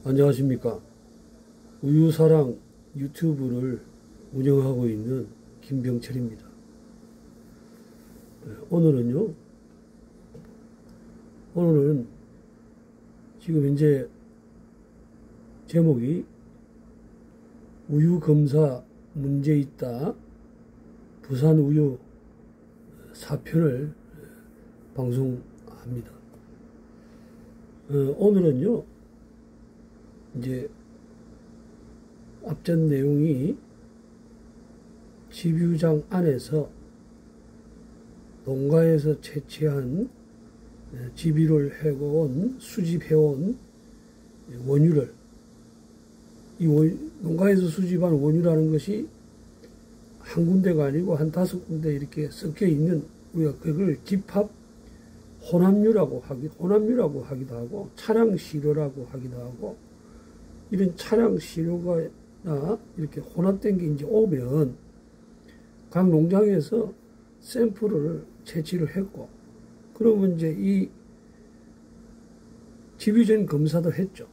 안녕하십니까. 우유사랑 유튜브를 운영하고 있는 김병철입니다. 오늘은 지금 현재 제목이 우유검사 문제 있다 부산 우유 4편을 방송합니다. 오늘은요, 이제 앞전 내용이 집유장 안에서 농가에서 채취한 집유를 해온 수집해온 원유를 농가에서 수집한 원유라는 것이 한 군데가 아니고 한 5군데 이렇게 섞여 있는, 우리가 그걸 집합 혼합유라고 하기도 하고 차량 시료라고 하기도 하고, 이런 차량 시료가 이렇게 혼합된 게 이제 오면 각 농장에서 샘플을 채취를 했고, 그러면 이제 이 집유전 검사도 했죠.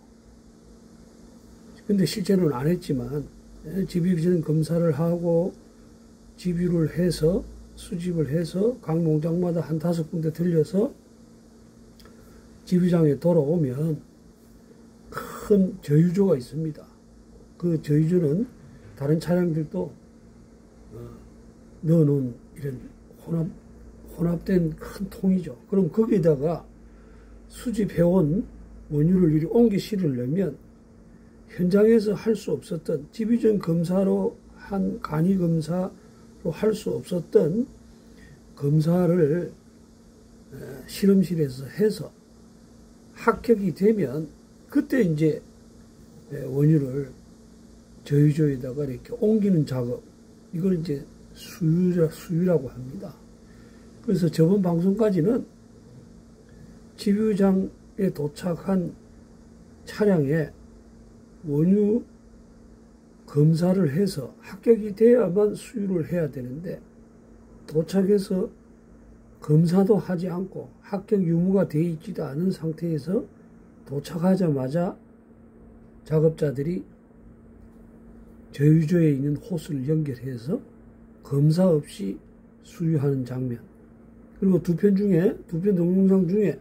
근데 실제로는 안 했지만 집유전 검사를 하고 집유를 해서 수집을 해서 각 농장마다 한 5군데 들려서 집유장에 돌아오면 큰 저유조가 있습니다. 그 저유조는 다른 차량들도 넣어놓은 이런 혼합된 큰 통이죠. 그럼 거기다가 수집해온 원유를 이리 옮겨 실으려면 현장에서 할 수 없었던, 집유전 검사로 한 간이 검사로 할 수 없었던 검사를 실험실에서 해서 합격이 되면 그때 이제 원유를 저유조에다가 이렇게 옮기는 작업, 이걸 이제 수유라고 합니다. 그래서 저번 방송까지는 집유장에 도착한 차량에 원유 검사를 해서 합격이 돼야만 수유를 해야 되는데, 도착해서 검사도 하지 않고 합격 유무가 되어 있지도 않은 상태에서 도착하자마자 작업자들이 저유조에 있는 호스를 연결해서 검사 없이 수유하는 장면. 그리고 두 편 동영상 중에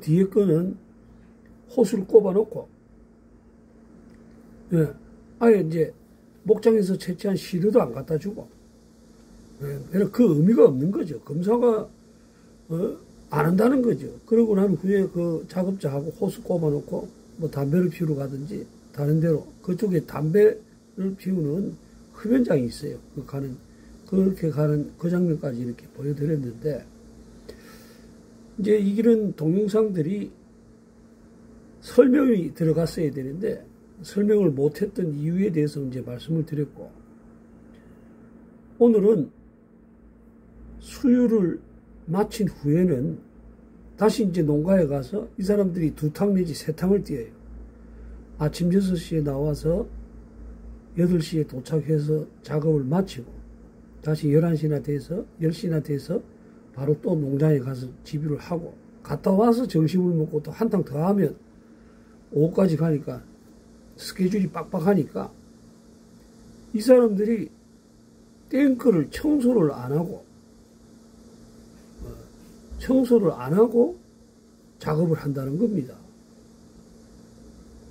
뒤에 거는 호스를 꼽아놓고 아예 이제 목장에서 채취한 시료도 안 갖다 주고, 그 의미가 없는 거죠. 검사가 안 한다는 거죠. 그러고 난 후에 그 작업자하고 호스 꼽아놓고 뭐 담배를 피우러 가든지 다른 데로, 그쪽에 담배를 피우는 흡연장이 있어요. 그렇게 가는 그 장면까지 이렇게 보여드렸는데, 이제 이런 동영상들이 설명이 들어갔어야 되는데 설명을 못했던 이유에 대해서 이제 말씀을 드렸고, 오늘은 수유를 마친 후에는 다시 이제 농가에 가서 이 사람들이 2탕 내지 3탕을 띄어요. 아침 6시에 나와서 8시에 도착해서 작업을 마치고 다시 11시나 돼서 10시나 돼서 바로 또 농장에 가서 집유를 하고, 갔다 와서 점심을 먹고 또 한 탕 더 하면 오후까지 가니까 스케줄이 빡빡하니까 이 사람들이 탱크를 청소를 안 하고 작업을 한다는 겁니다.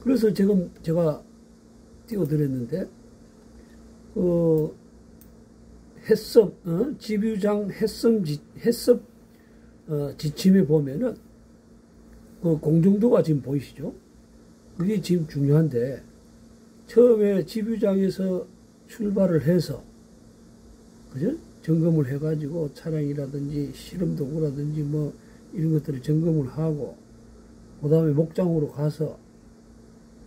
그래서 지금 제가 띄워드렸는데, 집유장 해썹 지침에 보면은 그 공정도가 지금 보이시죠? 그게 지금 중요한데, 처음에 집유장에서 출발을 해서, 그죠? 점검을 해가지고 차량이라든지 실험도구라든지 뭐 이런 것들을 점검을 하고, 그 다음에 목장으로 가서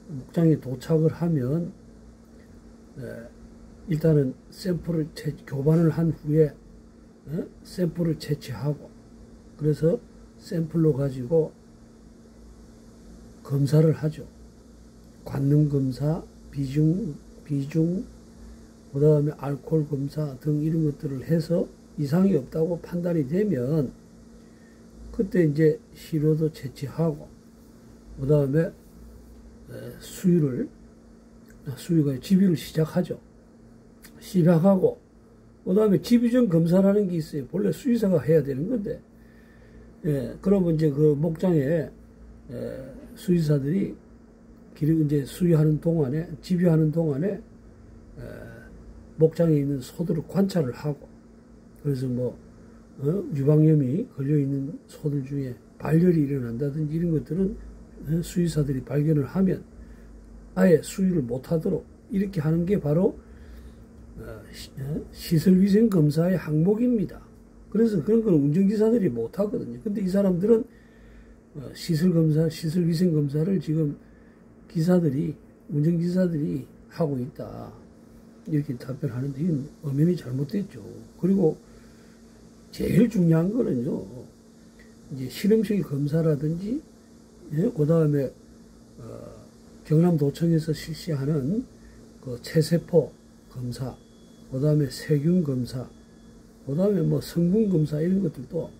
목장에 도착을 하면, 일단은 샘플을 교반을 한 후에 샘플을 채취하고, 그래서 샘플로 가지고 검사를 하죠. 관능 검사, 비중, 그 다음에 알코올 검사 등 이런 것들을 해서 이상이 없다고 판단이 되면 그때 이제 시료도 채취하고, 그 다음에 집유를 시작하죠. 시작하고 그 다음에 집유전 검사라는 게 있어요. 본래 수의사가 해야 되는 건데, 그러면 이제 그 목장에 수의사들이 이제 수유하는 동안에, 집유하는 동안에 목장에 있는 소들을 관찰을 하고, 그래서 뭐 유방염이 걸려 있는 소들 중에 발열이 일어난다든지 이런 것들은 수의사들이 발견을 하면 아예 수유를 못하도록 이렇게 하는 게 바로 시설위생검사의 항목입니다. 그래서 그런 건 운전기사들이 못하거든요. 근데 이 사람들은 시설위생검사를 지금 운전기사들이 하고 있다. 이렇게 답변하는데 이건 엄연히 잘못됐죠. 그리고 제일 중요한 거는요, 이제 실험실 검사라든지, 그 다음에 경남도청에서 실시하는 그 체세포 검사, 그 다음에 세균 검사, 그 다음에 뭐 성분 검사 이런 것들도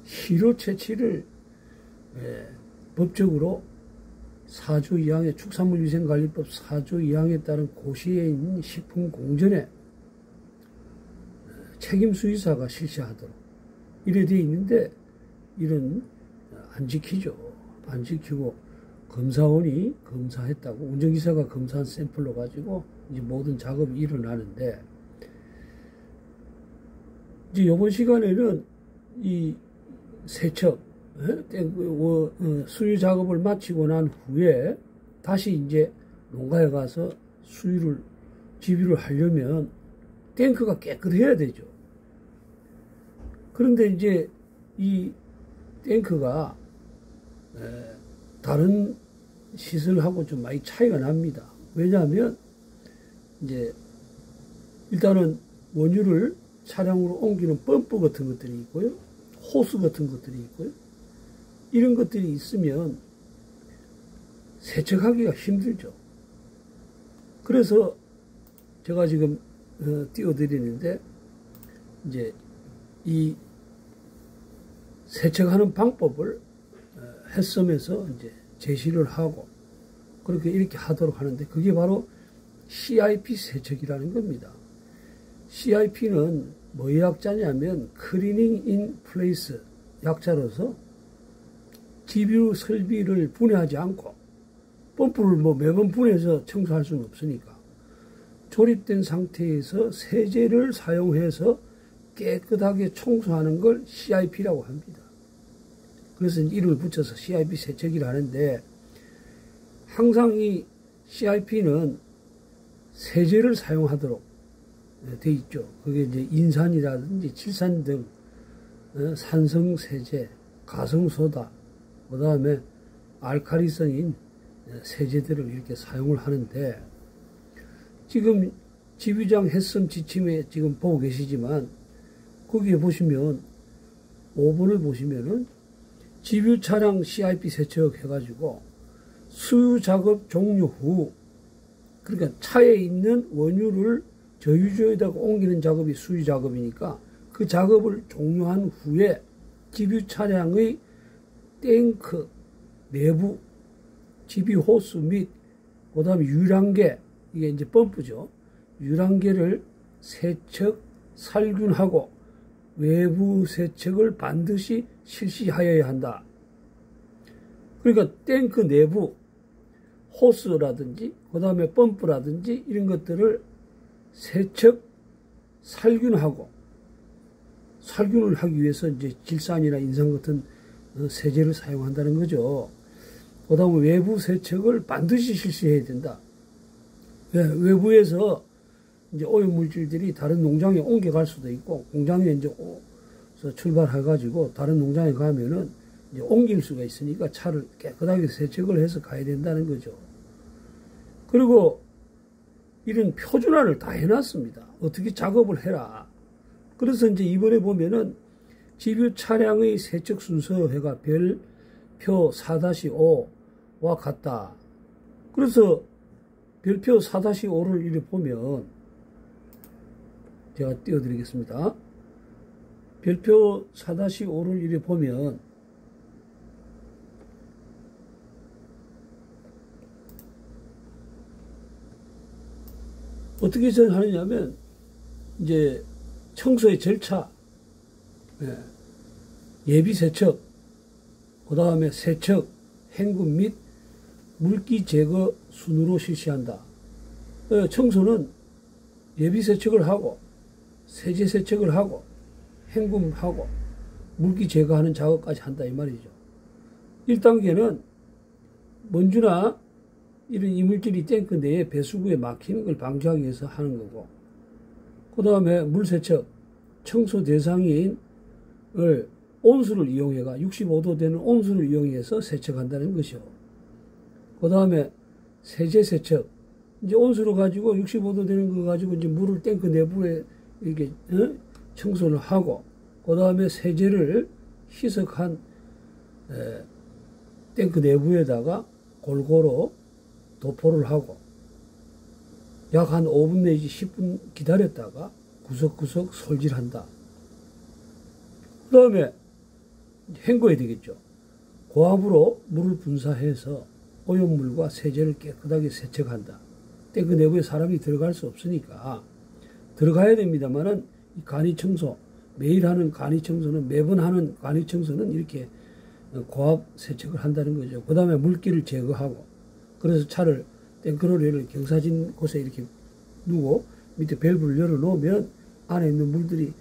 희로 채취를 법적으로 4조 2항의 축산물위생관리법 4조 2항에 따른 고시에 있는 식품공전에 책임수의사가 실시하도록 이래 돼 있는데 이런 안 지키죠. 안 지키고 검사원이 검사했다고 운전기사가 검사한 샘플로 가지고 이제 모든 작업이 일어나는데 이제 이번 시간에는 이 세척 수유 작업을 마치고 난 후에 다시 이제 농가에 가서 집유를 하려면 탱크가 깨끗해야 되죠. 그런데 이제 이 탱크가 다른 시설하고 좀 많이 차이가 납니다. 왜냐하면 이제 일단은 원유를 차량으로 옮기는 펌프 같은 것들이 있고요. 호스 같은 것들이 있고요. 이런 것들이 있으면 세척하기가 힘들죠. 그래서 제가 지금 띄워드리는데 이제 이 세척하는 방법을 햇섬에서 이제 제시를 하고 그렇게 이렇게 하도록 하는데 그게 바로 CIP 세척이라는 겁니다. CIP는 뭐의 약자냐면 클리닝 인 플레이스 약자로서 집유 설비를 분해하지 않고 펌프를 뭐 매번 분해해서 청소할 수는 없으니까 조립된 상태에서 세제를 사용해서 깨끗하게 청소하는 걸 CIP라고 합니다. 그래서 이름을 붙여서 CIP 세척이라 하는데 항상 이 CIP는 세제를 사용하도록 돼 있죠. 그게 이제 인산이라든지 칠산 등 산성세제, 가성소다, 그 다음에 알칼리성인 세제들을 이렇게 사용을 하는데 지금 집유장 햇섬 지침에 지금 보고 계시지만 거기에 보시면 5번을 보시면은 집유 차량 CIP 세척 해가지고 수유 작업 종료 후 그러니까 차에 있는 원유를 저유조에다가 옮기는 작업이 수유 작업이니까 그 작업을 종료한 후에 집유 차량의 탱크 내부 집유 호스 및 그 다음에 유량계 이게 이제 펌프죠. 유량계를 세척 살균하고 외부 세척을 반드시 실시하여야 한다. 그러니까 탱크 내부 호스라든지 그 다음에 펌프라든지 이런 것들을 세척 살균을 하기 위해서 이제 질산이나 인산 같은 세제를 사용한다는 거죠. 그 다음에 외부 세척을 반드시 실시해야 된다. 외부에서 이제 오염물질들이 다른 농장에 옮겨갈 수도 있고, 공장에 이제 출발해가지고 다른 농장에 가면은 이제 옮길 수가 있으니까 차를 깨끗하게 세척을 해서 가야 된다는 거죠. 그리고 이런 표준화를 다 해놨습니다. 어떻게 작업을 해라. 그래서 이제 이번에 보면은 집유 차량의 세척 순서가 별표 4-5와 같다. 그래서 별표 4-5를 이렇게 보면 제가 띄워드리겠습니다. 별표 4-5를 이렇게 보면 어떻게 하느냐면, 이제 청소의 절차, 예비 세척, 그 다음에 세척, 헹굼 및 물기 제거 순으로 실시한다. 청소는 예비 세척을 하고, 세제 세척을 하고, 헹굼하고, 물기 제거하는 작업까지 한다 이 말이죠. 1단계는 먼지나 이런 이물질이 탱크 내에 배수구에 막히는 걸 방지하기 위해서 하는 거고, 그 다음에 물세척, 청소 대상인 온수를 이용해가 65도 되는 온수를 이용해서 세척한다는 것이요. 그 다음에 세제 세척, 이제 온수를 가지고 65도 되는 거 가지고 이제 물을 탱크 내부에 이렇게 청소를 하고, 그 다음에 세제를 희석한 탱크 내부에다가 골고루 도포를 하고 약 한 5분 내지 10분 기다렸다가 구석구석 솔질한다. 그 다음에 헹궈야 되겠죠. 고압으로 물을 분사해서 오염물과 세제를 깨끗하게 세척한다. 탱크 내부에 사람이 들어갈 수 없으니까 들어가야 됩니다만은 간이 청소, 매일 하는 간이 청소는, 매번 하는 간이 청소는 이렇게 고압 세척을 한다는 거죠. 그 다음에 물기를 제거하고, 그래서 차를 탱크로리를 경사진 곳에 이렇게 두고 밑에 밸브를 열어 놓으면 안에 있는 물들이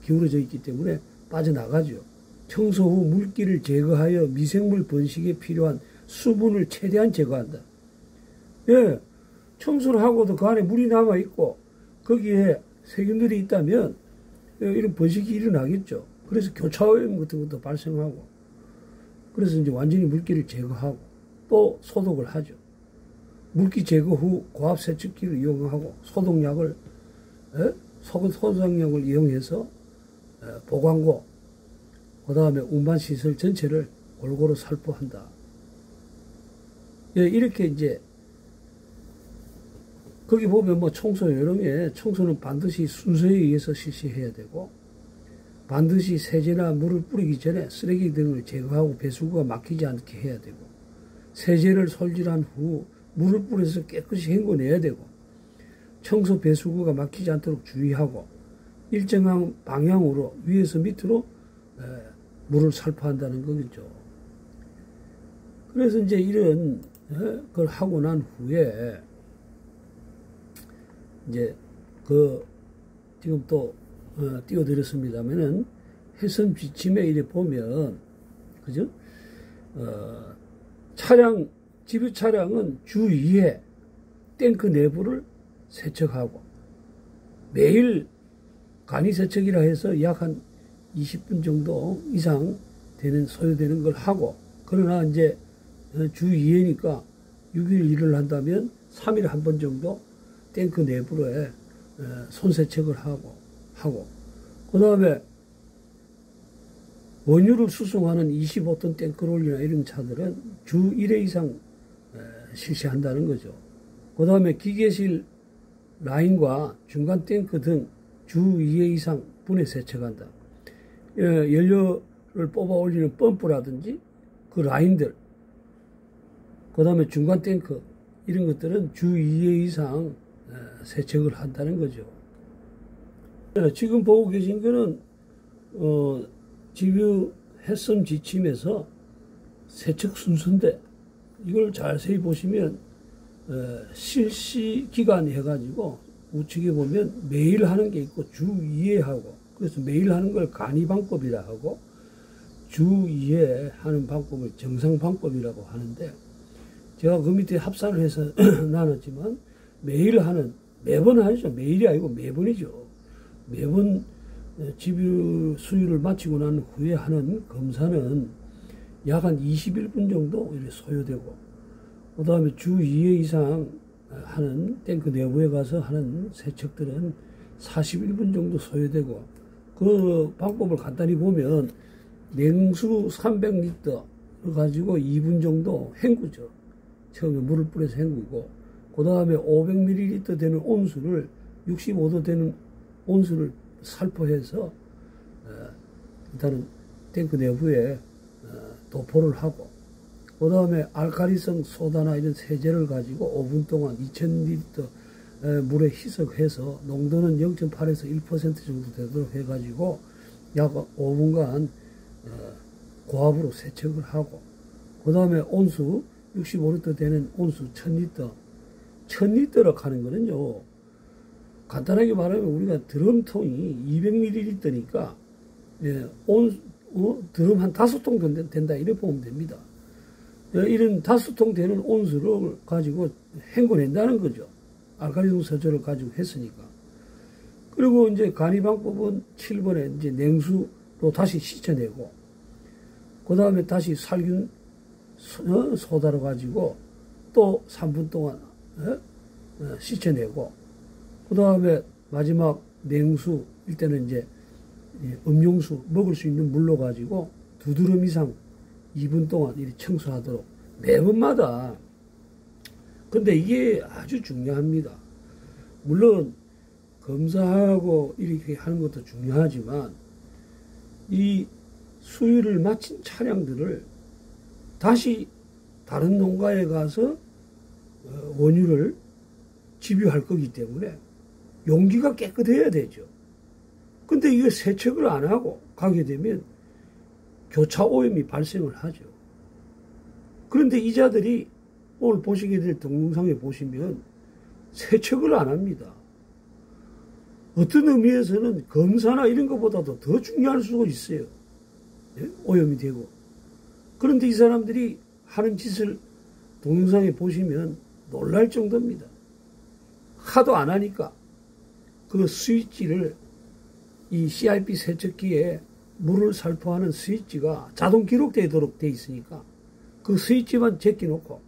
기울어져 있기 때문에 빠져나가죠. 청소 후 물기를 제거하여 미생물 번식에 필요한 수분을 최대한 제거한다. 예, 청소를 하고도 그 안에 물이 남아 있고 거기에 세균들이 있다면 이런 번식이 일어나겠죠. 그래서 교차오염 같은 것도 발생하고, 그래서 이제 완전히 물기를 제거하고 또 소독을 하죠. 물기 제거 후 고압 세척기를 이용하고 소독약을 이용해서 보관고, 그 다음에 운반 시설 전체를 골고루 살포한다. 예, 이렇게 이제 거기 보면 뭐 청소 요령에 청소는 반드시 순서에 의해서 실시해야 되고, 반드시 세제나 물을 뿌리기 전에 쓰레기 등을 제거하고 배수구가 막히지 않게 해야 되고, 세제를 솔질한 후 물을 뿌려서 깨끗이 헹궈내야 되고, 청소 배수구가 막히지 않도록 주의하고 일정한 방향으로 위에서 밑으로 물을 살포한다는 거겠죠. 그래서 이제 이런 걸 하고 난 후에 이제 지금 또 띄워드렸습니다면은 해선 지침에 이래 보면, 그죠? 집유 차량은 주 2회 탱크 내부를 세척하고, 매일 간이 세척이라 해서 약 한 20분 정도 이상 소요되는 걸 하고, 그러나 이제 주 2회니까 6일 일을 한다면 3일에 한 번 정도 탱크 내부에 손세척을 하고, 그 다음에 원유를 수송하는 25톤 탱크롤이나 이런 차들은 주 1회 이상 실시한다는 거죠. 그 다음에 기계실 라인과 중간 탱크 등 주 2회 이상 분해 세척한다. 연료를 뽑아 올리는 펌프라든지 그 라인들, 그 다음에 중간 탱크 이런 것들은 주 2회 이상 세척을 한다는 거죠. 지금 보고 계신 거는 집유 해선 지침에서 세척 순서인데, 이걸 자세히 보시면 실시 기간 해가지고 우측에 보면 매일 하는 게 있고 주 2회 하고, 그래서 매일 하는 걸 간이방법이라 하고 주 2회 하는 방법을 정상방법이라고 하는데, 제가 그 밑에 합산을 해서 나눴지만 매번 하죠. 매일이 아니고 매번이죠. 매번 집유 수유를 마치고 난 후에 하는 검사는 약 한 21분 정도 소요되고, 그 다음에 주 2회 이상 하는 탱크 내부에 가서 하는 세척들은 41분 정도 소요되고, 그 방법을 간단히 보면 냉수 300리터를 가지고 2분 정도 헹구죠. 처음에 물을 뿌려서 헹구고, 그 다음에 500ml 되는 온수를 65도 되는 온수를 살포해서 일단은 탱크 내부에 도포를 하고, 그 다음에 알칼리성 소다나 이런 세제를 가지고 5분 동안 2000리터 물에 희석해서 농도는 0.8에서 1% 정도 되도록 해가지고 약 5분간 고압으로 세척을 하고, 그 다음에 온수 65리터 되는 온수 1000리터 1000리터라고 하는 거는요, 간단하게 말하면 우리가 드럼통이 200ml니까 드럼 한 5통 된다 이렇게 보면 됩니다. 이런 5통 되는 온수를 가지고 헹궈낸다는 거죠. 알칼리성 소재를 가지고 했으니까. 그리고 이제 간이 방법은 7번에 이제 냉수로 다시 씻어내고, 그 다음에 다시 살균 소다로 가지고 또 3분 동안 씻어내고, 그 다음에 마지막 냉수, 이때는 이제 음용수, 먹을 수 있는 물로 가지고 2드럼 이상 2분 동안 이렇게 청소하도록 매번마다. 근데 이게 아주 중요합니다. 물론 검사하고 이렇게 하는 것도 중요하지만, 이 수유를 마친 차량들을 다시 다른 농가에 가서 원유를 집유할 거기 때문에 용기가 깨끗해야 되죠. 근데 이거 세척을 안 하고 가게 되면 교차 오염이 발생을 하죠. 그런데 이자들이 오늘 보시게 될 동영상에 보시면 세척을 안 합니다. 어떤 의미에서는 검사나 이런 것보다도 더 중요할 수가 있어요. 오염이 되고. 그런데 이 사람들이 하는 짓을 동영상에 보시면 놀랄 정도입니다. 하도 안 하니까 그 스위치를, 이 CIP 세척기에 물을 살포하는 스위치가 자동 기록되도록 돼 있으니까 그 스위치만 제껴놓고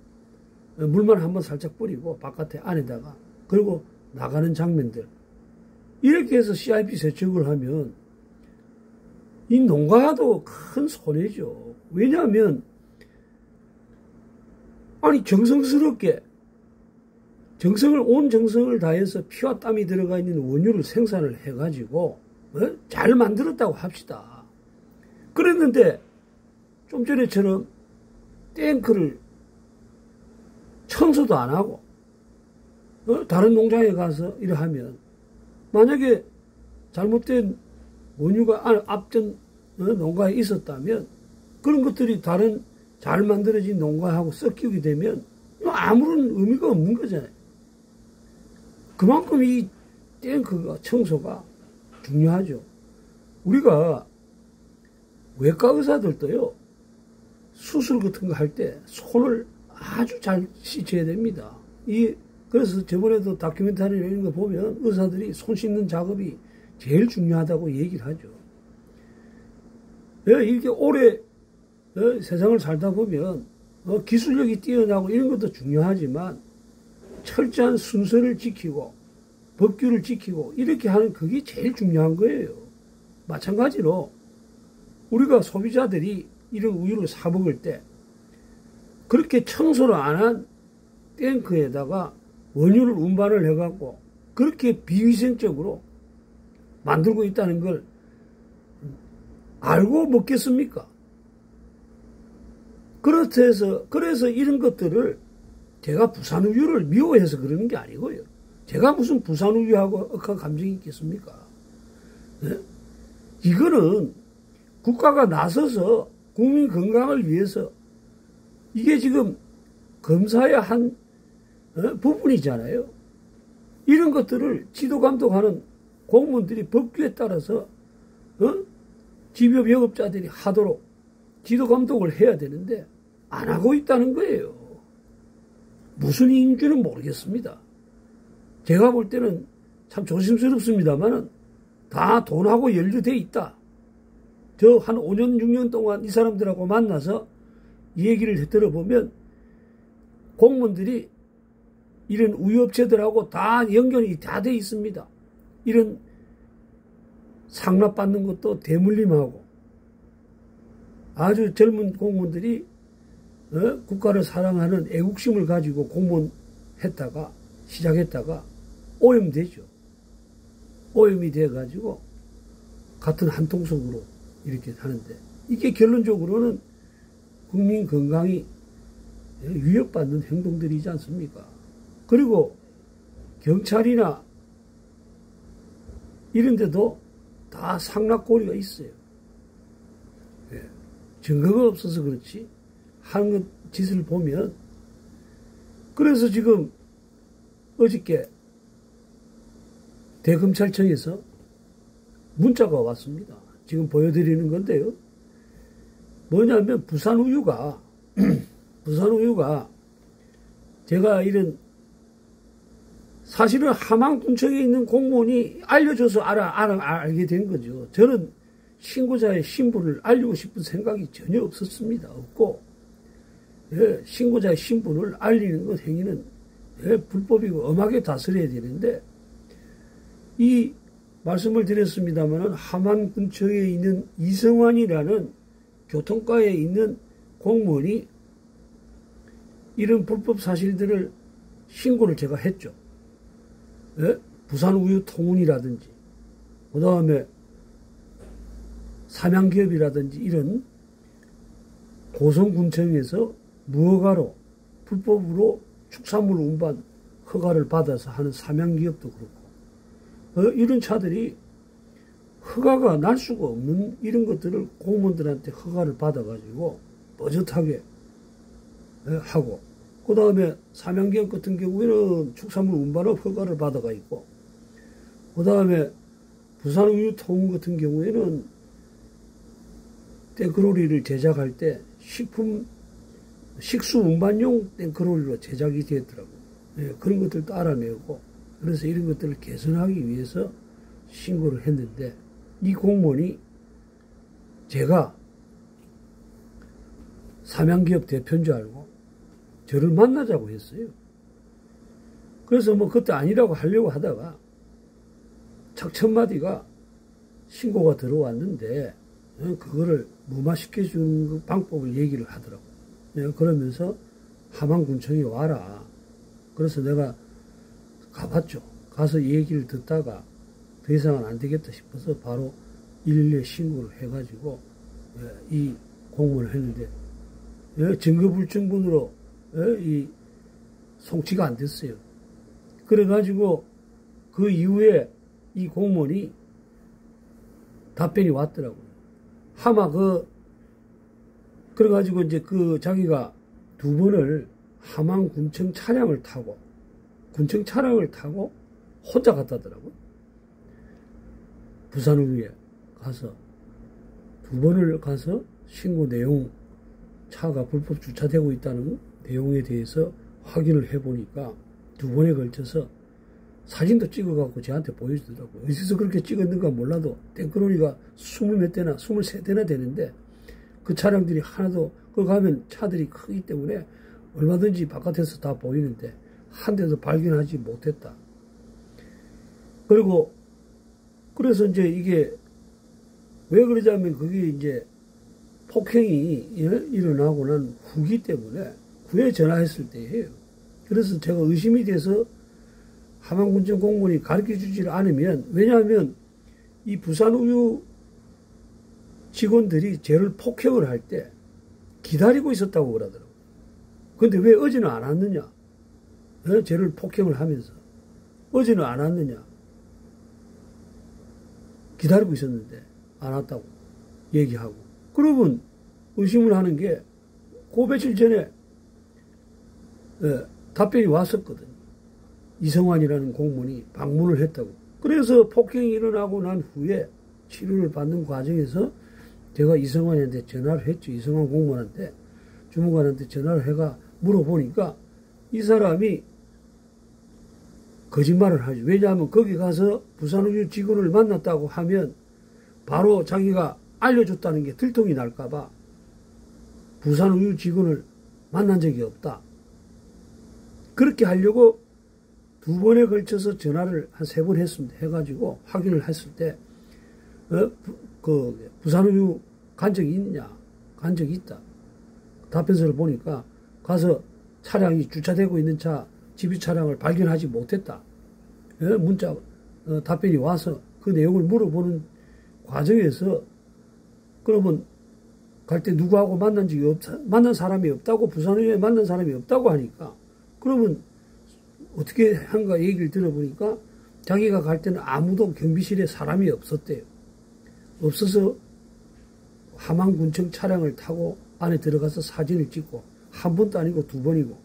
물만 한번 살짝 뿌리고 바깥에 안에다가, 그리고 나가는 장면들, 이렇게 해서 CIP 세척을 하면 이 농가도 큰 손해죠. 왜냐하면 아니 정성스럽게 온 정성을 다해서 피와 땀이 들어가 있는 원유를 생산을 해가지고 잘 만들었다고 합시다. 그랬는데 좀 전에처럼 탱크를 청소도 안 하고 다른 농장에 가서 이러하면, 만약에 잘못된 원유가 앞전 농가에 있었다면 그런 것들이 다른 잘 만들어진 농가하고 섞이게 되면 아무런 의미가 없는 거잖아요. 그만큼 이 탱크가, 청소가 중요하죠. 우리가 외과 의사들도요, 수술 같은 거 할 때 손을 아주 잘 씻어야 됩니다. 그래서 저번에도 다큐멘터리 이런 거 보면 의사들이 손 씻는 작업이 제일 중요하다고 얘기를 하죠. 이렇게 오래 세상을 살다 보면 기술력이 뛰어나고 이런 것도 중요하지만 철저한 순서를 지키고 법규를 지키고 이렇게 하는, 그게 제일 중요한 거예요. 마찬가지로 우리가 소비자들이 이런 우유를 사 먹을 때 그렇게 청소를 안 한 탱크에다가 원유를 운반을 해갖고 그렇게 비위생적으로 만들고 있다는 걸 알고 먹겠습니까? 그래서 이런 것들을, 제가 부산우유를 미워해서 그러는 게 아니고요. 제가 무슨 부산우유하고 억한 감정이 있겠습니까? 네? 이거는 국가가 나서서 국민 건강을 위해서, 이게 지금 검사의 한 부분이잖아요. 이런 것들을 지도 감독하는 공무원들이 법규에 따라서 집협 영업자들이 하도록 지도 감독을 해야 되는데 안 하고 있다는 거예요. 무슨 인지는 모르겠습니다. 제가 볼 때는 참 조심스럽습니다만 다 돈하고 연루돼 있다. 저 한 5년 6년 동안 이 사람들하고 만나서 이 얘기를 들어보면 공무원들이 이런 우유업체들하고 다 연결이 다 돼 있습니다. 이런 상납받는 것도 대물림하고, 아주 젊은 공무원들이 국가를 사랑하는 애국심을 가지고 시작했다가 오염되죠. 오염이 돼가지고 같은 한 통속으로 이렇게 하는데, 이게 결론적으로는 국민 건강이 위협받는 행동들이지 않습니까? 그리고 경찰이나 이런 데도 다 상납고리가 있어요. 예. 증거가 없어서 그렇지 하는 짓을 보면, 그래서 지금 어저께 대검찰청에서 문자가 왔습니다. 지금 보여드리는 건데요. 뭐냐면 부산우유가 제가 이런 사실은 함안군청에 있는 공무원이 알려줘서 알게 된 거죠. 저는 신고자의 신분을 알리고 싶은 생각이 전혀 없었습니다. 없고, 예, 신고자의 신분을 알리는 것 행위는 불법이고 엄하게 다스려야 되는데, 이 말씀을 드렸습니다마는 함안군청에 있는 이성환이라는 교통과에 있는 공무원이 이런 불법 사실들을 신고를 제가 했죠. 예? 부산우유통운이라든지 그 다음에 삼양기업이라든지 이런 고성군청에서 무허가로 불법으로 축산물 운반 허가를 받아서 하는 삼양기업도 그렇고, 이런 차들이 허가가 날 수가 없는 이런 것들을 공무원들한테 허가를 받아가지고 뻗듯하게 하고, 그 다음에 삼양기업 같은 경우에는 축산물 운반업 허가를 받아가 있고, 그 다음에 부산우유통운 같은 경우에는 땡크로리를 제작할 때 식수 운반용 땡크로리로 제작이 되었더라고요. 예, 그런 것들도 알아내고, 그래서 이런 것들을 개선하기 위해서 신고를 했는데, 이 공무원이 제가 삼양기업 대표인 줄 알고 저를 만나자고 했어요. 그래서 뭐 그때 아니라고 하려고 하다가 첫 마디가 신고가 들어왔는데 그거를 무마시켜주는 방법을 얘기를 하더라고요. 그러면서 함안군청에 와라. 그래서 내가 가봤죠. 가서 얘기를 듣다가 더 이상은 안 되겠다 싶어서 바로 112에 신고를 해가지고 이 공무원을 했는데, 증거불충분으로 이 송치가 안 됐어요. 그래가지고 그 이후에 이 공무원이 답변이 왔더라고요. 하마 그래가지고 이제 자기가 두 번을 함안군청 차량을 타고 혼자 갔다더라고요. 부산우유에 가서 두 번을 가서 신고 내용, 차가 불법 주차되고 있다는 내용에 대해서 확인을 해보니까 두 번에 걸쳐서 사진도 찍어갖고 저한테 보여주더라고요. 어디서 그렇게 찍었는가 몰라도 땡크로리가 20몇 대나 23대나 되는데 그 차량들이 하나도, 그 가면 차들이 크기 때문에 얼마든지 바깥에서 다 보이는데 한 대도 발견하지 못했다. 그래서 이제 이게 왜 그러냐면 그게 이제 폭행이 일어나고 난 후기 때문에 구에 전화했을 때예요. 그래서 제가 의심이 돼서 함안군청 공무원이 가르쳐주지 않으면, 왜냐하면 이 부산우유 직원들이 쟤를 폭행을 할 때 기다리고 있었다고 그러더라고요. 근데 왜 어제는 안 왔느냐? 쟤를 폭행을 하면서 어제는 안 왔느냐? 기다리고 있었는데 안 왔다고 얘기하고, 그러면 의심을 하는 게 그 며칠 전에 답변이 왔었거든요. 이성환이라는 공무원이 방문을 했다고. 그래서 폭행이 일어나고 난 후에 치료를 받는 과정에서 제가 이성환한테 전화를 했죠. 이성환 공무원한테, 주무관한테 전화를 해가 물어보니까 이 사람이 거짓말을 하죠. 왜냐하면 거기 가서 부산우유 직원을 만났다고 하면 바로 자기가 알려줬다는 게 들통이 날까봐 부산우유 직원을 만난 적이 없다. 그렇게 하려고 두 번에 걸쳐서 전화를 한 3번 했습니다. 해가지고 확인을 했을 때, 부산우유 간 적이 있냐? 간 적이 있다. 답변서를 보니까 가서 차량이 주차되고 있는 집유 차량을 발견하지 못했다. 문자, 답변이 와서 그 내용을 물어보는 과정에서, 그러면 갈 때 누구하고 만난 사람이 없다고, 부산우유에 만난 사람이 없다고 하니까, 그러면 어떻게 한가 얘기를 들어보니까 자기가 갈 때는 아무도 경비실에 사람이 없었대요. 없어서 함안군청 차량을 타고 안에 들어가서 사진을 찍고 한 번도 아니고 두 번이고.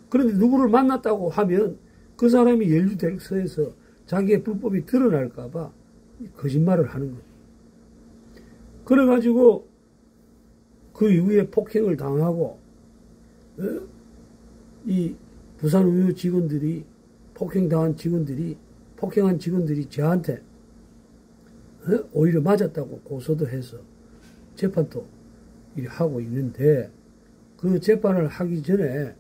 그런데 누구를 만났다고 하면 그 사람이 연루대서에서 자기의 불법이 드러날까봐 거짓말을 하는 거죠. 그래가지고 그 이후에 폭행을 당하고 이 부산우유 직원들이 폭행한 직원들이 저한테 오히려 맞았다고 고소도 해서 재판도 하고 있는데 그 재판을 하기 전에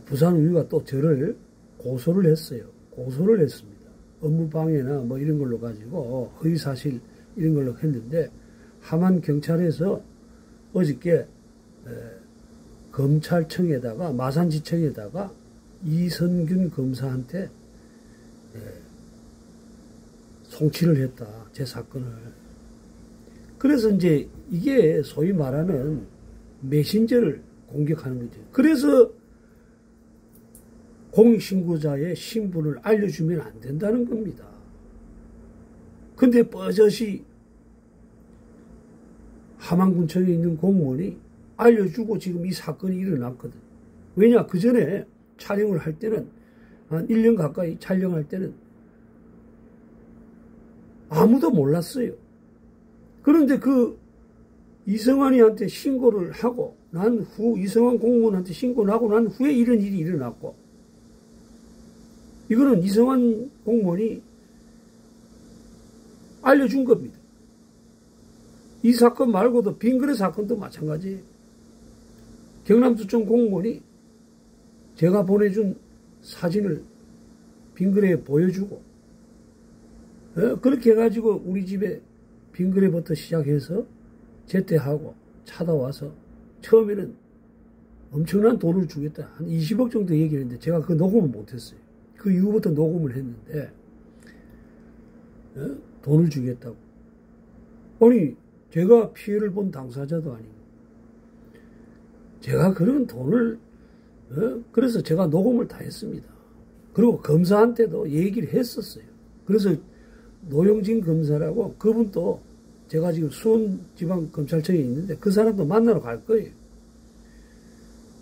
부산우유가 또 저를 고소를 했어요. 고소를 했습니다. 업무방해나 뭐 이런 걸로 가지고 허위사실 이런 걸로 했는데 함안경찰에서 어저께 검찰청에다가 마산지청에다가 이선균 검사한테 송치를 했다. 제 사건을. 그래서 이제 이게 소위 말하는 메신저를 공격하는 거죠. 그래서 공익신고자의 신분을 알려주면 안 된다는 겁니다. 근데 뻐젓이 함안군청에 있는 공무원이 알려주고 지금 이 사건이 일어났거든. 왜냐? 그 전에 촬영을 할 때는 한 1년 가까이 촬영할 때는 아무도 몰랐어요. 그런데 그 이성환이한테 신고를 하고 난 후 이성환 공무원한테 신고를 하고 난 후에 이런 일이 일어났고 이거는 이성환 공무원이 알려준 겁니다. 이 사건 말고도 빙그레 사건도 마찬가지예요. 경남도청 공무원이 제가 보내준 사진을 빙그레에 보여주고 그렇게 해가지고 우리 집에 빙그레부터 시작해서 제때하고 찾아와서 처음에는 엄청난 돈을 주겠다. 한 20억 정도 얘기를 했는데 제가 그 녹음을 못했어요. 그 이후부터 녹음을 했는데 돈을 주겠다고. 아니 제가 피해를 본 당사자도 아니고 제가 그런 돈을 그래서 제가 녹음을 다 했습니다. 그리고 검사한테도 얘기를 했었어요. 그래서 노영진 검사라고 그분도 제가 지금 수원지방검찰청에 있는데 그 사람도 만나러 갈 거예요.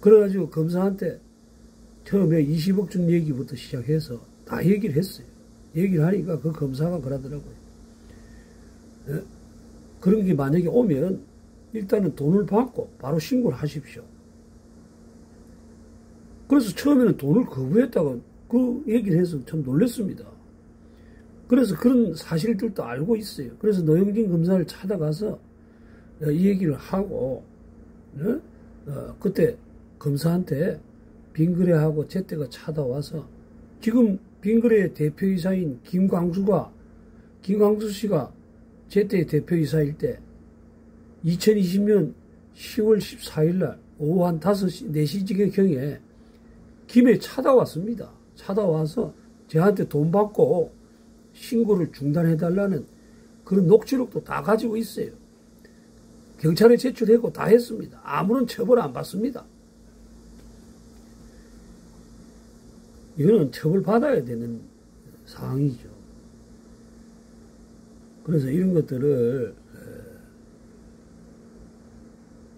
그래가지고 검사한테 처음에 20억 준 얘기부터 시작해서 다 얘기를 했어요. 얘기를 하니까 그 검사가 그러더라고요. 그런 게 만약에 오면 일단은 돈을 받고 바로 신고를 하십시오. 그래서 처음에는 돈을 거부했다고 그 얘기를 해서 참 놀랐습니다. 그래서 그런 사실들도 알고 있어요. 그래서 노영진 검사를 찾아가서 이 얘기를 하고 그때 검사한테 빙그레하고 제때가 찾아와서 지금 빙그레의 대표이사인 김광수 씨가 제때 대표이사일 때 2020년 10월 14일 날 오후 한 5시, 4시경에 김에 찾아왔습니다. 찾아와서 저한테 돈 받고 신고를 중단해달라는 그런 녹취록도 다 가지고 있어요. 경찰에 제출하고 다 했습니다. 아무런 처벌 안 받습니다. 이거는 처벌받아야 되는 상황이죠. 그래서 이런 것들을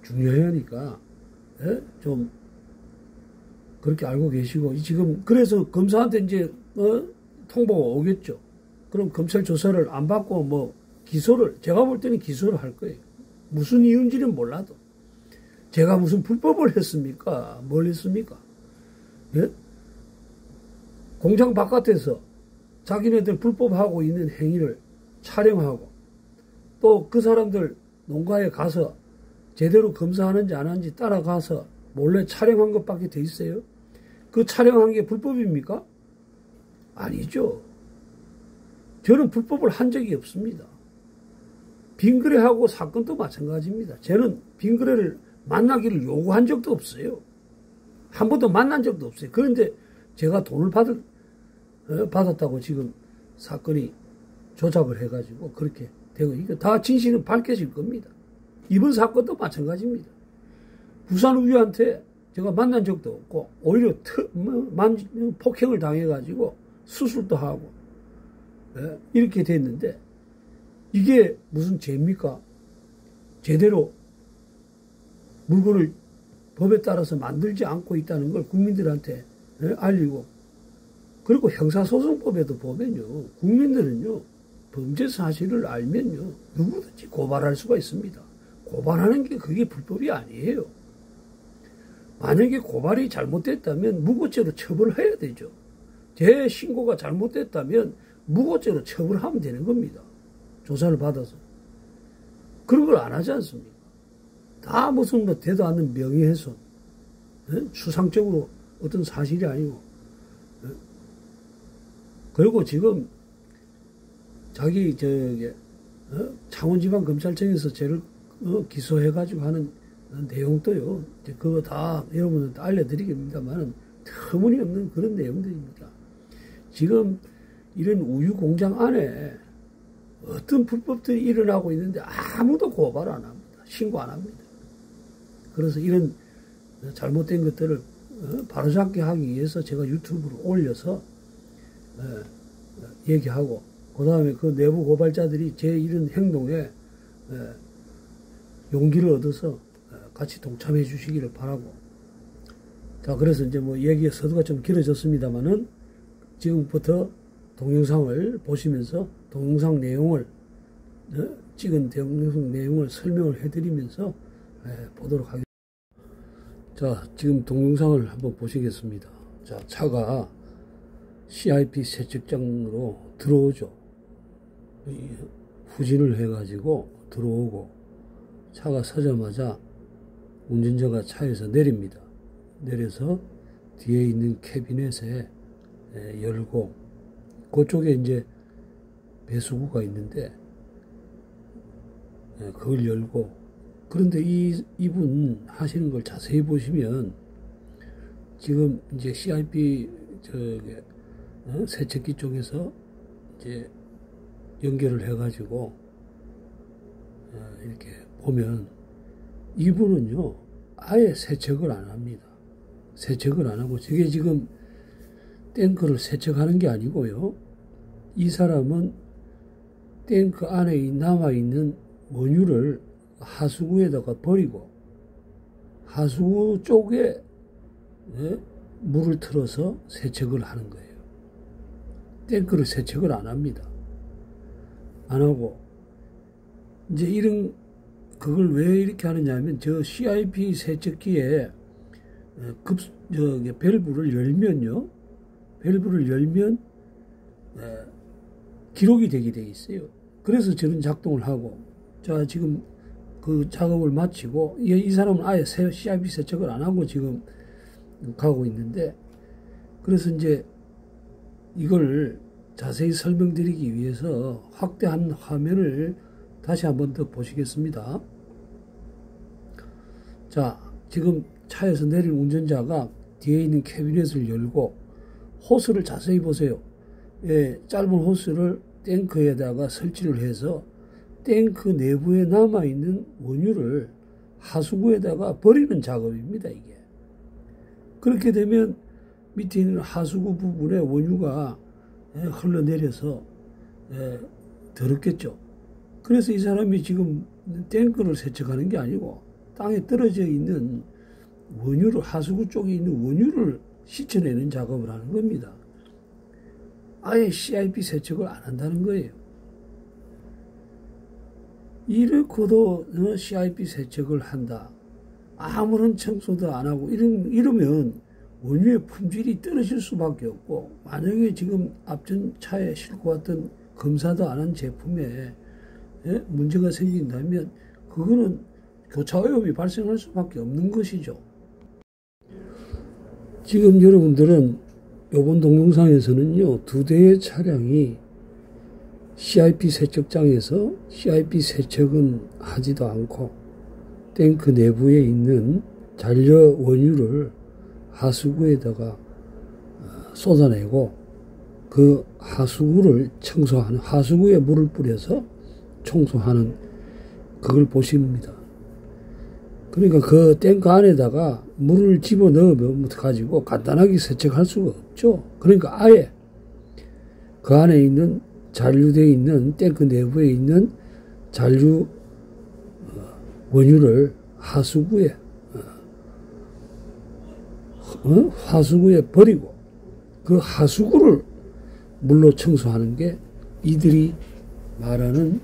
중요하니까 좀 그렇게 알고 계시고 지금 그래서 검사한테 이제 통보가 오겠죠. 그럼 검찰 조사를 안 받고 뭐 기소를 제가 볼 때는 기소를 할 거예요. 무슨 이유인지는 몰라도 제가 무슨 불법을 했습니까? 뭘 했습니까? 예? 공장 바깥에서 자기네들 불법하고 있는 행위를 촬영하고 또 그 사람들 농가에 가서 제대로 검사하는지 안 하는지 따라가서 몰래 촬영한 것밖에 돼 있어요? 그 촬영한 게 불법입니까? 아니죠. 저는 불법을 한 적이 없습니다. 빙그레하고 사건도 마찬가지입니다. 저는 빙그레를 만나기를 요구한 적도 없어요. 한 번도 만난 적도 없어요. 그런데 제가 돈을 받았다고 지금 사건이 조작을 해가지고 그렇게 되고 이거 다 진실은 밝혀질 겁니다. 이번 사건도 마찬가지입니다. 부산우유한테 제가 만난 적도 없고 오히려 폭행을 당해가지고 수술도 하고 이렇게 됐는데 이게 무슨 죄입니까? 제대로 물건을 법에 따라서 만들지 않고 있다는 걸 국민들한테 알리고, 그리고 형사소송법에도 보면요, 국민들은요 범죄 사실을 알면요 누구든지 고발할 수가 있습니다. 고발하는 게 그게 불법이 아니에요. 만약에 고발이 잘못됐다면 무고죄로 처벌을 해야 되죠. 제 신고가 잘못됐다면 무고죄로 처벌하면 되는 겁니다. 조사를 받아서. 그런 걸 안 하지 않습니까? 다 무슨 뭐 되도 않는 명예훼손, 추상적으로 어떤 사실이 아니고, 그리고 지금 자기 창원지방검찰청에서 쟤를 기소해가지고 하는 내용도요, 그거 다 여러분한테 알려드리겠습니다만 터무니없는 그런 내용들입니다. 지금 이런 우유 공장 안에 어떤 불법들이 일어나고 있는데 아무도 고발 안 합니다. 신고 안 합니다. 그래서 이런 잘못된 것들을 바로잡게 하기 위해서 제가 유튜브로 올려서 얘기하고, 그 다음에 그 내부 고발자들이 제 이런 행동에 용기를 얻어서 같이 동참해 주시기를 바라고. 자, 그래서 이제 뭐 얘기의 서두가 좀 길어졌습니다만은 지금부터 동영상을 보시면서 동영상 내용을 찍은 동영상 내용을 설명을 해드리면서 보도록 하겠습니다. 자, 지금 동영상을 한번 보시겠습니다. 자, 차가 CIP 세척장으로 들어오죠. 후진을 해가지고 들어오고, 차가 서자마자 운전자가 차에서 내립니다. 내려서 뒤에 있는 캐비넷에 열고, 그쪽에 이제 배수구가 있는데 그걸 열고, 그런데 이분 하시는 걸 자세히 보시면 지금 이제 CIP 세척기 쪽에서 이제 연결을 해가지고 이렇게 보면 이분은요 아예 세척을 안 합니다. 세척을 안 하고, 저게 지금 탱크를 세척하는 게 아니고요, 이 사람은 탱크 안에 남아있는 원유를 하수구에다가 버리고 하수구 쪽에 물을 틀어서 세척을 하는 거예요. 탱크를 세척을 안 합니다. 안 하고, 이제 그걸 왜 이렇게 하느냐면, 저 CIP 세척기에 밸브를 열면요, 밸브를 열면 기록이 되게 돼 있어요. 그래서 저런 작동을 하고, 자, 지금 그 작업을 마치고, 이 사람은 아예 CIP 세척을 안 하고 지금 가고 있는데, 그래서 이제 이걸 자세히 설명드리기 위해서 확대한 화면을 다시 한번 더 보시겠습니다. 자, 지금 차에서 내린 운전자가 뒤에 있는 캐비넷을 열고 호스를 자세히 보세요. 짧은 호스를 탱크에다가 설치를 해서 탱크 내부에 남아있는 원유를 하수구에다가 버리는 작업입니다, 이게. 그렇게 되면 밑에 있는 하수구 부분에 원유가 흘러내려서 더럽겠죠. 그래서 이 사람이 지금 탱크를 세척하는 게 아니고 땅에 떨어져 있는 원유를, 하수구 쪽에 있는 원유를 씻어내는 작업을 하는 겁니다. 아예 CIP 세척을 안 한다는 거예요. 이렇게도 CIP 세척을 한다, 아무런 청소도 안 하고 이러면 원유의 품질이 떨어질 수밖에 없고, 만약에 지금 앞전 차에 싣고 왔던 검사도 안 한 제품에 문제가 생긴다면 그거는 교차 오염이 발생할 수밖에 없는 것이죠. 지금 여러분들은 이번 동영상에서는요, 2대의 차량이 CIP 세척장에서 CIP 세척은 하지도 않고 탱크 내부에 있는 잔여 원유를 하수구에다가 쏟아내고, 그 하수구를 청소하는, 하수구에 물을 뿌려서 청소하는, 그걸 보십니다. 그러니까 그 탱크 안에다가 물을 집어넣으면 가지고 간단하게 세척할 수가 없죠. 그러니까 아예 그 안에 있는 잔류되어 있는 탱크 내부에 있는 잔류 원유를 하수구에 버리고 그 하수구를 물로 청소하는 게 이들이 말하는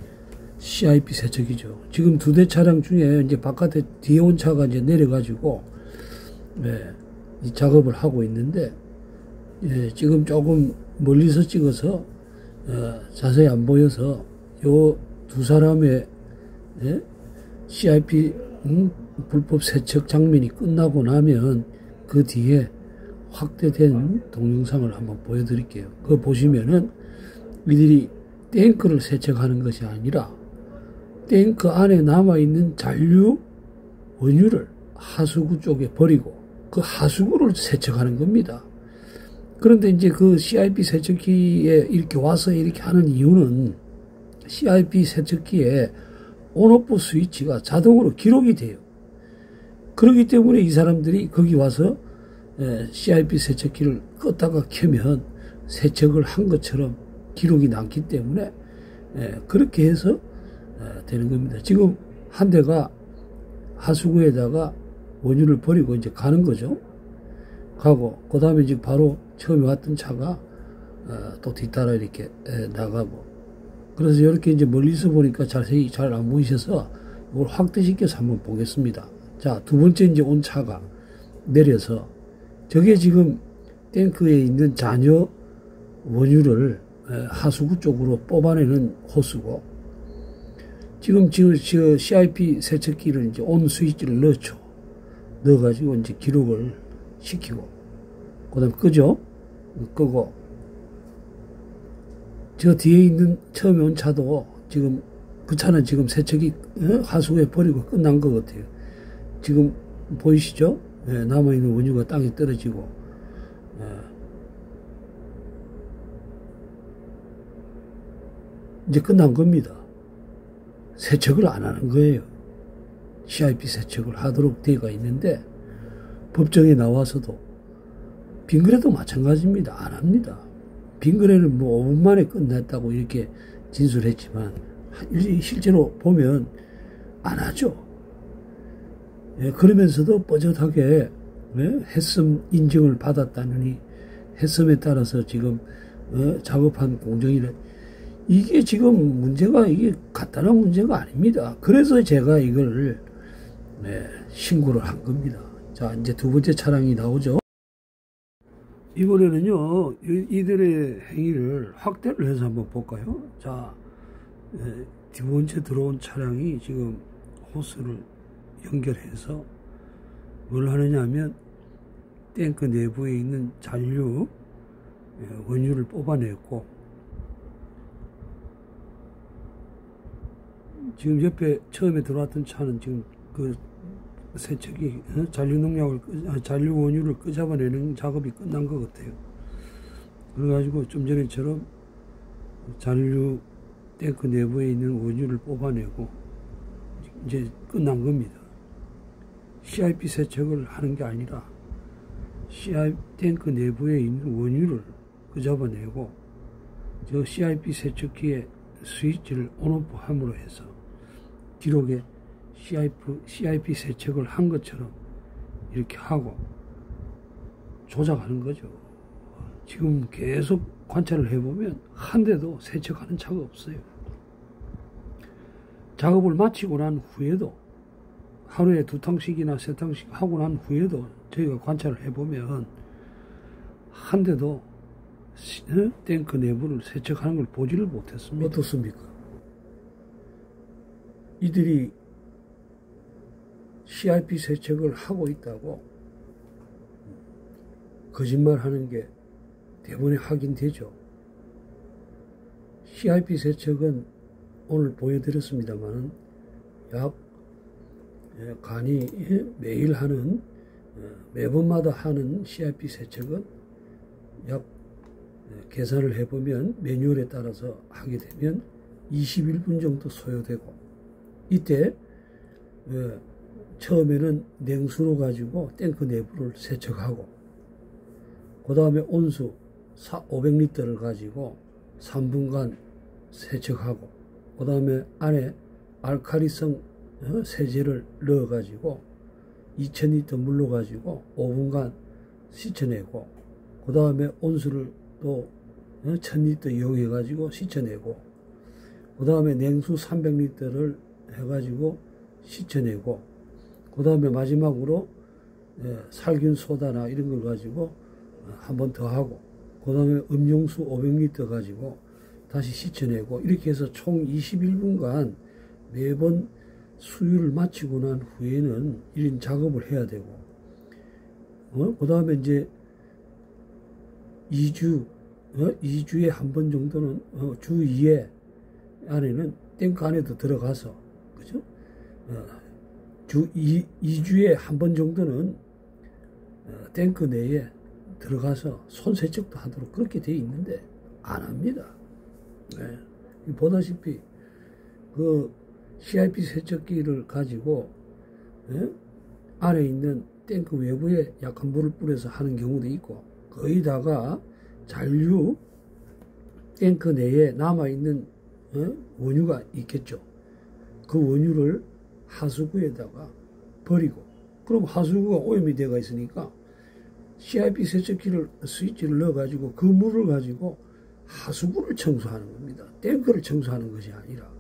CIP 세척이죠. 지금 2대 차량 중에 이제 바깥에 뒤에 온 차가 이제 내려가지고 이 작업을 하고 있는데 지금 조금 멀리서 찍어서 자세히 안 보여서 요 2사람의 CIP 불법 세척 장면이 끝나고 나면 그 뒤에 확대된 동영상을 한번 보여드릴게요. 그거 보시면은 이들이 탱크를 세척하는 것이 아니라 탱크 안에 남아있는 잔류 원유를 하수구 쪽에 버리고 그 하수구를 세척하는 겁니다. 그런데 이제 그 CIP 세척기에 이렇게 와서 이렇게 하는 이유는 CIP 세척기에 온오프 스위치가 자동으로 기록이 돼요. 그렇기 때문에 이 사람들이 거기 와서 CIP 세척기를 껐다가 켜면 세척을 한 것처럼 기록이 남기 때문에 그렇게 해서 되는 겁니다. 지금 한 대가 하수구에다가 원유를 버리고 이제 가는 거죠. 가고 그 다음에 이제 바로 처음에 왔던 차가 또 뒤따라 이렇게 나가고, 그래서 이렇게 이제 멀리서 보니까 자세히 잘 안 보이셔서 이걸 확대시켜서 한번 보겠습니다. 자, 2번째 이제 온 차가 내려서 저게 지금 탱크에 있는 잔여 원유를 하수구 쪽으로 뽑아내는 호스고, 지금 CIP 세척기를 이제 온 스위치를 넣죠. 넣어가지고 이제 기록을 시키고, 그 다음에 끄죠. 끄고, 저 뒤에 있는 처음에 온 차도 지금 그 차는 지금 세척이 하수구에 버리고 끝난 것 같아요. 지금 보이시죠? 남아있는 원유가 땅에 떨어지고, 이제 끝난 겁니다. 세척을 안 하는 거예요. CIP 세척을 하도록 되어 있는데 법정에 나와서도 빙그레도 마찬가지입니다. 안 합니다. 빙그레는 뭐 5분 만에 끝냈다고 이렇게 진술했지만 실제로 보면 안 하죠. 그러면서도 뻣뻣하게 햇섬 인증을 받았다느니 햇섬에 따라서 지금 작업한 공정이래. 이게 지금 문제가 이게 간단한 문제가 아닙니다. 그래서 제가 이걸 신고를 한 겁니다. 자, 이제 2번째 차량이 나오죠. 이번에는요, 이들의 행위를 확대를 해서 한번 볼까요? 자, 2번째 들어온 차량이 지금 호스를 연결해서 뭘 하느냐 하면 탱크 내부에 있는 잔류 원유를 뽑아냈고, 지금 옆에 처음에 들어왔던 차는 지금 그 세척이 잔류 원유를 끄잡아내는 작업이 끝난 것 같아요. 그래가지고 좀 전에처럼 잔류 탱크 내부에 있는 원유를 뽑아내고 이제 끝난 겁니다. CIP 세척을 하는 게 아니라 CIP 탱크 내부에 있는 원유를 끄잡아내고 저 CIP 세척기의 스위치를 온오프 함으로 해서 기록에 CIP 세척을 한 것처럼 이렇게 하고 조작하는 거죠. 지금 계속 관찰을 해보면 한 대도 세척하는 차가 없어요. 작업을 마치고 난 후에도 하루에 2탕씩이나 3탕씩 하고 난 후에도 저희가 관찰을 해보면 한 대도 탱크 내부를 세척하는 걸 보지를 못했습니다. 어떻습니까? 이들이 CIP 세척을 하고 있다고 거짓말하는 게 대부분에 확인되죠. CIP 세척은 오늘 보여드렸습니다만 약 간이 매일 하는 매번마다 하는 CIP 세척은 약 계산을 해보면 매뉴얼에 따라서 하게 되면 21분 정도 소요되고, 이때 처음에는 냉수로 가지고 탱크 내부를 세척하고, 그 다음에 온수 500리터를 가지고 3분간 세척하고, 그 다음에 안에 알칼리성 세제를 넣어 가지고 2000리터 물로 가지고 5분간 씻어내고, 그 다음에 온수를 또 1000리터 이용해 가지고 씻어내고, 그 다음에 냉수 300리터를 해 가지고 씻어내고, 그 다음에 마지막으로 살균 소다나 이런 걸 가지고 한 번 더 하고, 그 다음에 음용수 500리터 가지고 다시 씻어내고, 이렇게 해서 총 21분간 매번 수유를 마치고 난 후에는 이런 작업을 해야 되고, 그 다음에 이제 2주에 한 번 정도는 주 2회 안에는 탱크 안에도 들어가서, 그죠? 주 2주에 한 번 정도는 탱크 내에 들어가서 손 세척도 하도록 그렇게 되어 있는데 안 합니다. 네. 보다시피 그 CIP 세척기를 가지고 안에 있는 탱크 외부에 약한 물을 뿌려서 하는 경우도 있고, 거의 다가 잔류 탱크 내에 남아있는 원유가 있겠죠. 그 원유를 하수구에다가 버리고, 그럼 하수구가 오염이 되어 있으니까 CIP 세척기를 스위치를 넣어가지고 그 물을 가지고 하수구를 청소하는 겁니다. 탱크를 청소하는 것이 아니라.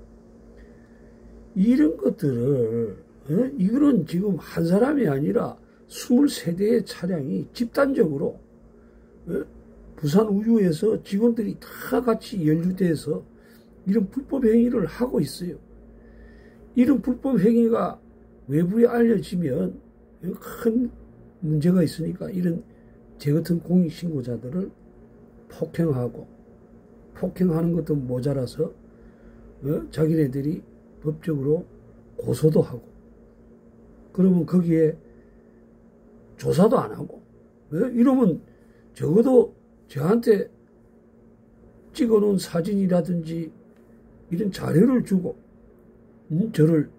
이런 것들을 이거는 지금 한 사람이 아니라 23대의 차량이 집단적으로 부산 우유에서 직원들이 다 같이 연루돼서 이런 불법 행위를 하고 있어요. 이런 불법 행위가 외부에 알려지면 큰 문제가 있으니까 이런 제 같은 공익신고자들을 폭행하는 것도 모자라서 자기네들이 법적으로 고소도 하고, 그러면 거기에 조사도 안 하고, 이러면 적어도 저한테 찍어놓은 사진이라든지 이런 자료를 주고 저를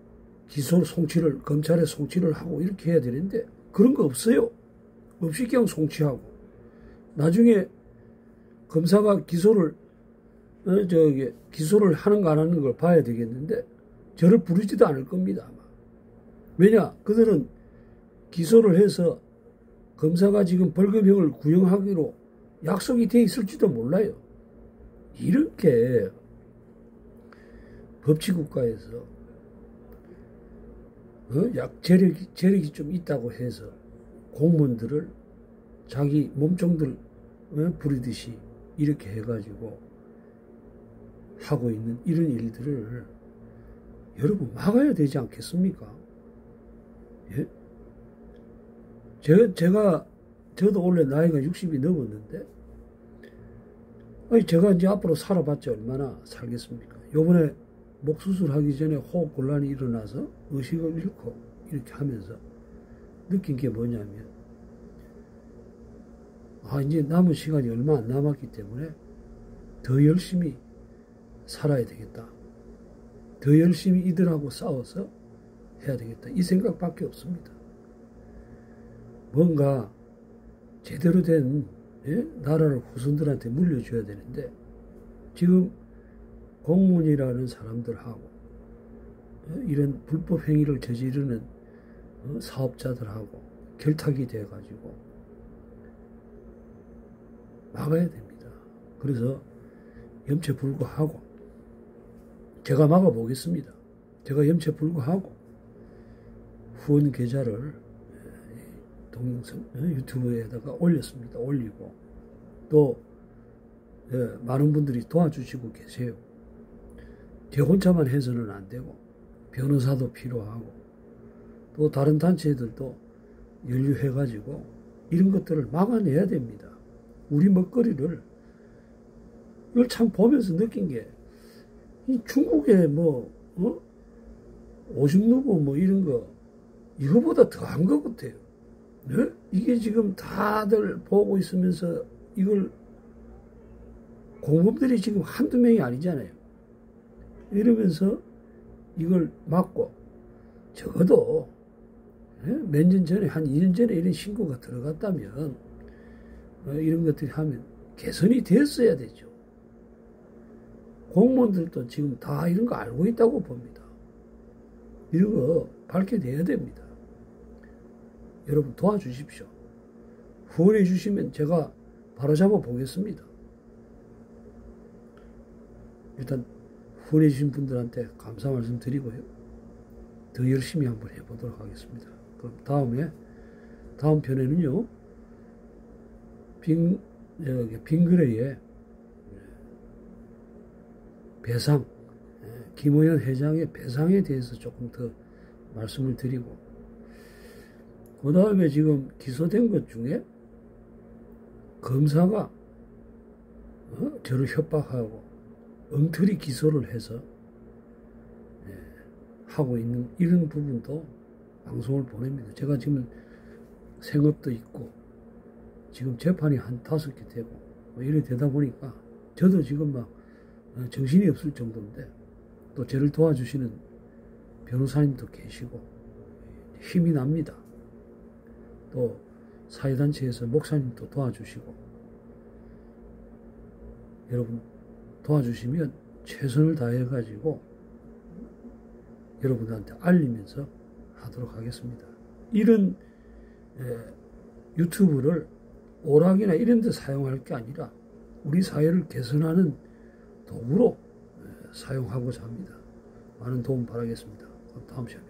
검찰에 송치를 하고 이렇게 해야 되는데 그런 거 없어요. 없이 그냥 송치하고, 나중에 검사가 기소를 하는가 안 하는 걸 봐야 되겠는데 저를 부르지도 않을 겁니다, 아마. 왜냐? 그들은 기소를 해서 검사가 지금 벌금형을 구형하기로 약속이 돼 있을지도 몰라요. 이렇게 법치국가에서 재력이 좀 있다고 해서 공무원들을 자기 몸종들 부리듯이 이렇게 해가지고 하고 있는 이런 일들을 여러분 막아야 되지 않겠습니까? 예? 저도 원래 나이가 60이 넘었는데, 제가 이제 앞으로 살아봤자 얼마나 살겠습니까? 요번에 목 수술하기 전에 호흡 곤란이 일어나서 의식을 잃고 이렇게 하면서 느낀 게 뭐냐면, 이제 남은 시간이 얼마 안 남았기 때문에 더 열심히 살아야 되겠다. 더 열심히 이들하고 싸워서 해야 되겠다. 이 생각밖에 없습니다. 뭔가 제대로 된 나라를 후손들한테 물려줘야 되는데, 지금 공무원이라는 사람들하고 이런 불법 행위를 저지르는 사업자들하고 결탁이 돼가지고 막아야 됩니다. 그래서 염체불구하고 제가 막아보겠습니다. 제가 염체불구하고 후원 계좌를 동영상 유튜브에다가 올렸습니다. 올리고 또 많은 분들이 도와주시고 계세요. 제 혼자만 해서는 안 되고 변호사도 필요하고 또 다른 단체들도 연루해가지고 이런 것들을 막아내야 됩니다. 우리 먹거리를 이걸 참 보면서 느낀 게, 이 중국의 오줌 누고 이런 거 이거보다 더한 것 같아요. 네? 이게 지금 다들 보고 있으면서 이걸 공범들이 지금 한두 명이 아니잖아요. 이러면서 이걸 막고 적어도 몇 년 전에, 한 2년 전에 이런 신고가 들어갔다면 이런 것들이 하면 개선이 됐어야 되죠. 공무원들도 지금 다 이런 거 알고 있다고 봅니다. 이런 거 밝혀내야 됩니다. 여러분 도와주십시오. 후원해 주시면 제가 바로잡아 보겠습니다. 일단 후원해 주신 분들한테 감사 말씀 드리고요. 더 열심히 한번 해보도록 하겠습니다. 그럼 다음 편에는요, 빙그레의 배상, 김호연 회장의 배상에 대해서 조금 더 말씀을 드리고, 그 다음에 지금 기소된 것 중에 검사가 저를 협박하고 엉터리 기소를 해서 하고 있는 이런 부분도 방송을 보냅니다. 제가 지금 생업도 있고 지금 재판이 한 5개 되고 이래 되다 보니까 저도 지금 막 정신이 없을 정도인데, 또 저를 도와주시는 변호사님도 계시고 힘이 납니다. 또 사회단체에서 목사님도 도와주시고, 여러분 도와주시면 최선을 다해가지고 여러분들한테 알리면서 하도록 하겠습니다. 이런 유튜브를 오락이나 이런 데 사용할 게 아니라 우리 사회를 개선하는 도구로 사용하고자 합니다. 많은 도움 바라겠습니다. 다음 시간에